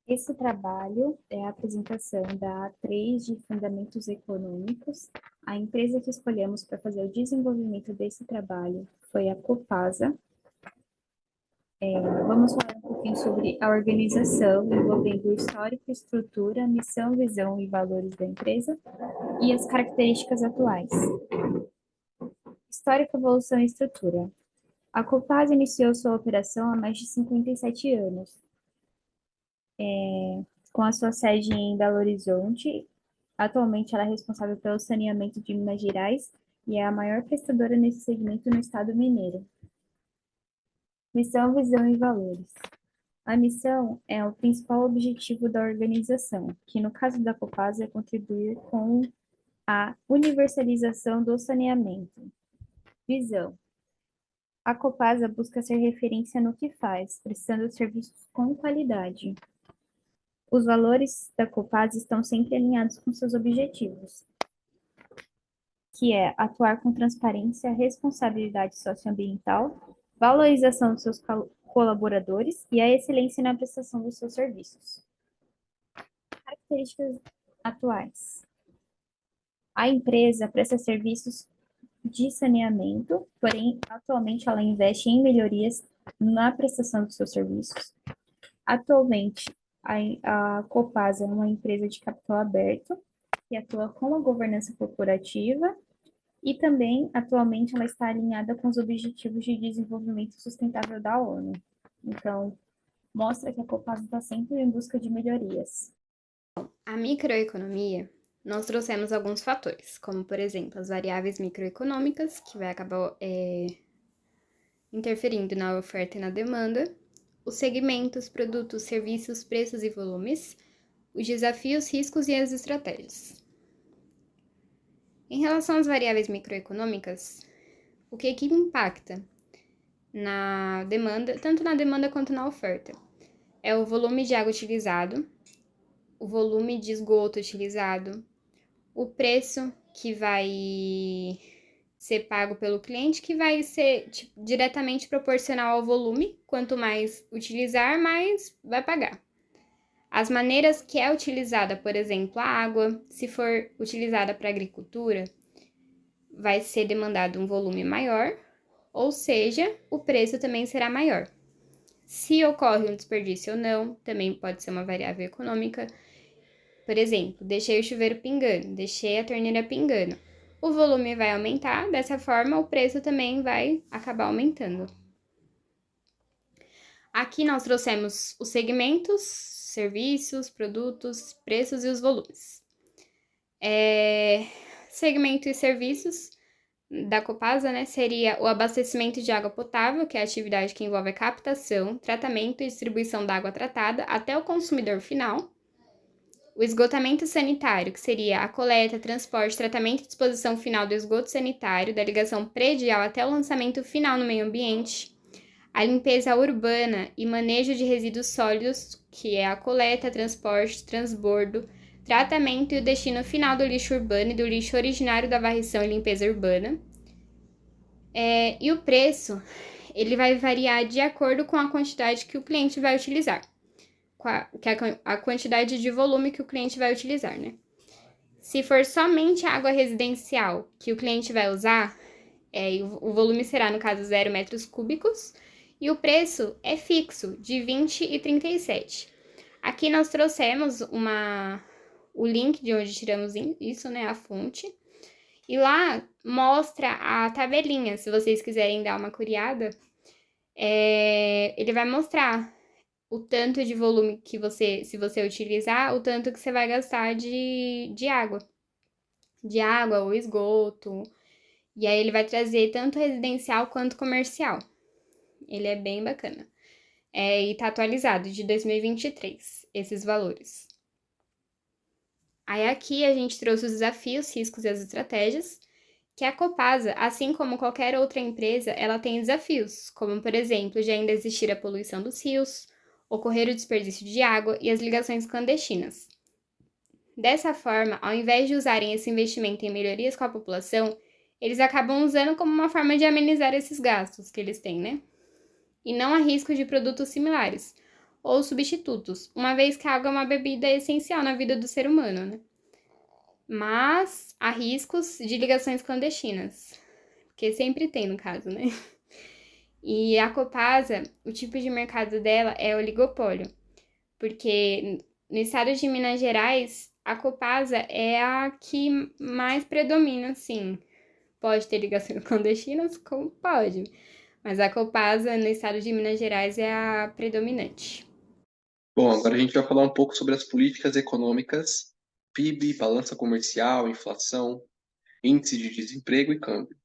Esse trabalho é a apresentação da A3 de Fundamentos Econômicos. A empresa que escolhemos para fazer o desenvolvimento desse trabalho foi a Copasa. Vamos falar um pouquinho sobre a organização, envolvendo o histórico, estrutura, missão, visão e valores da empresa e as características atuais. Histórico, evolução e estrutura. A Copasa iniciou sua operação há mais de 57 anos, com a sua sede em Belo Horizonte. Atualmente, ela é responsável pelo saneamento de Minas Gerais e é a maior prestadora nesse segmento no estado mineiro. Missão, visão e valores. A missão é o principal objetivo da organização, que no caso da Copasa é contribuir com a universalização do saneamento. Visão. A Copasa busca ser referência no que faz, prestando serviços com qualidade. Os valores da Copasa estão sempre alinhados com seus objetivos, que é atuar com transparência, responsabilidade socioambiental, valorização dos seus colaboradores e a excelência na prestação dos seus serviços. Características atuais. A empresa presta serviços de saneamento, porém, atualmente ela investe em melhorias na prestação dos seus serviços. Atualmente, a Copasa é uma empresa de capital aberto, que atua com a governança corporativa e também, atualmente, ela está alinhada com os Objetivos de Desenvolvimento Sustentável da ONU. Então, mostra que a Copasa está sempre em busca de melhorias. A microeconomia, nós trouxemos alguns fatores, como, por exemplo, as variáveis microeconômicas, que vai acabar interferindo na oferta e na demanda, os segmentos, produtos, serviços, preços e volumes, os desafios, riscos e as estratégias. Em relação às variáveis microeconômicas, o que impacta na demanda, tanto na demanda quanto na oferta? É o volume de água utilizado, o volume de esgoto utilizado, o preço que vai ser pago pelo cliente, que vai ser diretamente proporcional ao volume. Quanto mais utilizar, mais vai pagar. As maneiras que é utilizada, por exemplo, a água, se for utilizada para agricultura, vai ser demandado um volume maior, ou seja, o preço também será maior. Se ocorre um desperdício ou não, também pode ser uma variável econômica. Por exemplo, deixei o chuveiro pingando, deixei a torneira pingando. O volume vai aumentar, dessa forma o preço também vai acabar aumentando. Aqui nós trouxemos os segmentos, serviços, produtos, preços e os volumes. Segmento e serviços da Copasa, né, seria o abastecimento de água potável, que é a atividade que envolve a captação, tratamento e distribuição da água tratada até o consumidor final. O esgotamento sanitário, que seria a coleta, transporte, tratamento e disposição final do esgoto sanitário, da ligação predial até o lançamento final no meio ambiente. A limpeza urbana e manejo de resíduos sólidos, que é a coleta, transporte, transbordo, tratamento e o destino final do lixo urbano e do lixo originário da varrição e limpeza urbana. E o preço, ele vai variar de acordo com a quantidade que o cliente vai utilizar, a quantidade de volume que o cliente vai utilizar, né? Se for somente água residencial que o cliente vai usar, o volume será, no caso, 0 metros cúbicos, e o preço é fixo, de 20 e 37. Aqui nós trouxemos o link de onde tiramos isso, né, a fonte, e lá mostra a tabelinha, se vocês quiserem dar uma curiada, ele vai mostrar o tanto de volume que se você utilizar, o tanto que você vai gastar de água. De água ou esgoto. E aí ele vai trazer tanto residencial quanto comercial. Ele é bem bacana. E tá atualizado de 2023, esses valores. Aí aqui a gente trouxe os desafios, riscos e as estratégias, que a Copasa, assim como qualquer outra empresa, ela tem desafios, como, por exemplo, de ainda existir a poluição dos rios, ocorrer o desperdício de água e as ligações clandestinas. Dessa forma, ao invés de usarem esse investimento em melhorias com a população, eles acabam usando como uma forma de amenizar esses gastos que eles têm, né? E não há risco de produtos similares. ou substitutos, uma vez que a água é uma bebida essencial na vida do ser humano, né? Mas há riscos de ligações clandestinas, porque sempre tem no caso, né? E a Copasa, o tipo de mercado dela é oligopólio, porque no estado de Minas Gerais, a Copasa é a que mais predomina, sim. Pode ter ligações clandestinas? Como pode. Mas a Copasa, no estado de Minas Gerais, é a predominante. Bom, agora a gente vai falar um pouco sobre as políticas econômicas, PIB, balança comercial, inflação, índice de desemprego e câmbio.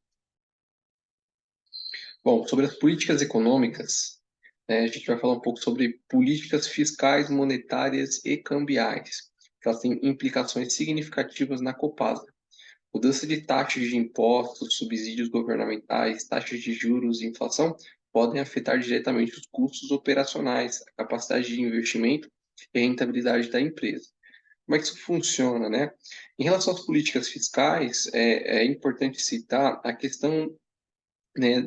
Bom, sobre as políticas econômicas, né, a gente vai falar um pouco sobre políticas fiscais, monetárias e cambiais, que elas têm implicações significativas na Copasa. Mudança de taxas de impostos, subsídios governamentais, taxas de juros e inflação podem afetar diretamente os custos operacionais, a capacidade de investimento e a rentabilidade da empresa. Como é que isso funciona, né? Em relação às políticas fiscais, é importante citar a questão, né,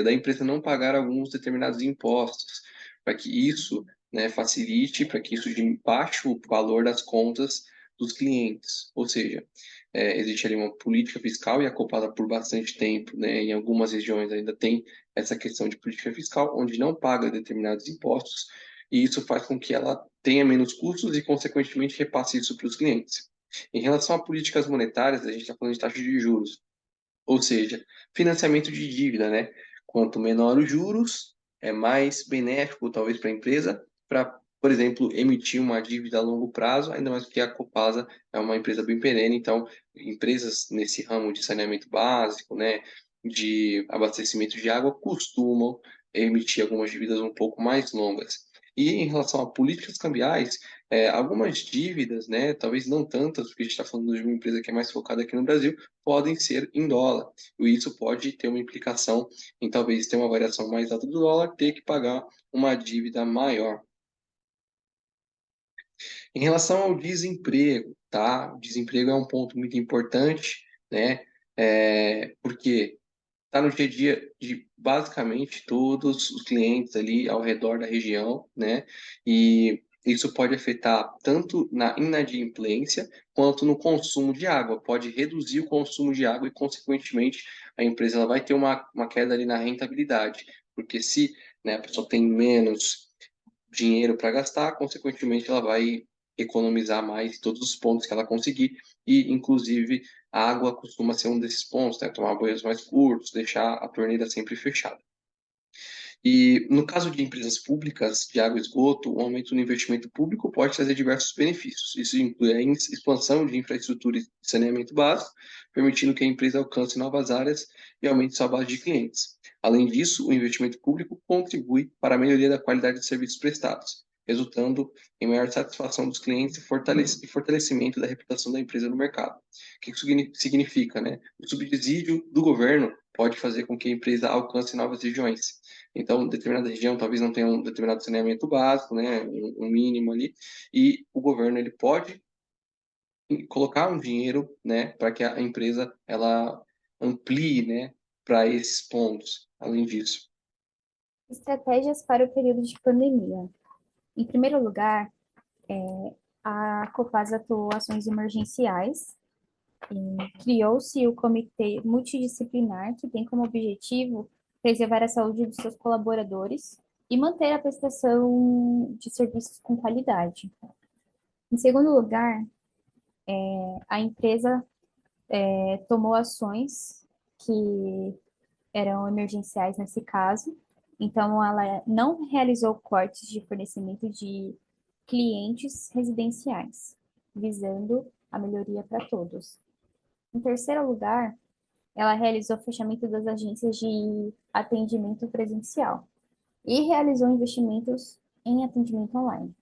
da empresa não pagar alguns determinados impostos, para que isso, né, facilite, para que isso baixe o valor das contas dos clientes. Ou seja, existe ali uma política fiscal e acoplada por bastante tempo, né, em algumas regiões ainda tem essa questão de política fiscal, onde não paga determinados impostos, e isso faz com que ela tenha menos custos e, consequentemente, repasse isso para os clientes. Em relação a políticas monetárias, a gente está falando de taxa de juros. Ou seja, financiamento de dívida, né? Quanto menor os juros, é mais benéfico, talvez, para a empresa, para, por exemplo, emitir uma dívida a longo prazo, ainda mais porque a Copasa é uma empresa bem perene, então, empresas nesse ramo de saneamento básico, né, de abastecimento de água, costumam emitir algumas dívidas um pouco mais longas. E em relação a políticas cambiais, algumas dívidas, né, talvez não tantas, porque a gente está falando de uma empresa que é mais focada aqui no Brasil, podem ser em dólar. E isso pode ter uma implicação em talvez ter uma variação mais alta do dólar, ter que pagar uma dívida maior. Em relação ao desemprego, tá? O desemprego é um ponto muito importante, né? Porque está no dia a dia de basicamente todos os clientes ali ao redor da região, né? E isso pode afetar tanto na inadimplência quanto no consumo de água. Pode reduzir o consumo de água e, consequentemente, a empresa ela vai ter uma queda ali na rentabilidade. Porque se, né, a pessoa tem menos dinheiro para gastar, consequentemente, ela vai economizar mais em todos os pontos que ela conseguir. E, inclusive, a água costuma ser um desses pontos, né? Tomar banhos mais curtos, deixar a torneira sempre fechada. E no caso de empresas públicas de água e esgoto, o aumento no investimento público pode trazer diversos benefícios. Isso inclui a expansão de infraestrutura de saneamento básico, permitindo que a empresa alcance novas áreas e aumente sua base de clientes. Além disso, o investimento público contribui para a melhoria da qualidade de serviços prestados, resultando em maior satisfação dos clientes e fortalecimento da reputação da empresa no mercado. O que isso significa, né? O subsídio do governo pode fazer com que a empresa alcance novas regiões. Então, determinada região talvez não tenha um determinado saneamento básico, né, um mínimo ali, e o governo ele pode colocar um dinheiro, né, para que a empresa ela amplie, né, para esses pontos. Além disso, Estratégias para o período de pandemia. Em primeiro lugar, a Copasa atuou ações emergenciais. Criou-se o Comitê Multidisciplinar, que tem como objetivo preservar a saúde dos seus colaboradores e manter a prestação de serviços com qualidade. Em segundo lugar, a empresa tomou ações que eram emergenciais nesse caso, então ela não realizou cortes de fornecimento de clientes residenciais, visando a melhoria para todos. Em terceiro lugar, ela realizou o fechamento das agências de atendimento presencial e realizou investimentos em atendimento online.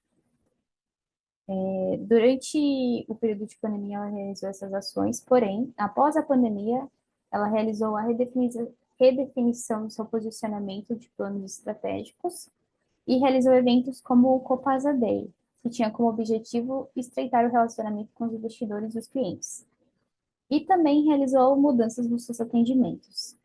Durante o período de pandemia, ela realizou essas ações, porém, após a pandemia, ela realizou a redefinição do seu posicionamento de planos estratégicos e realizou eventos como o Copasa Day, que tinha como objetivo estreitar o relacionamento com os investidores e os clientes. E também realizou mudanças nos seus atendimentos.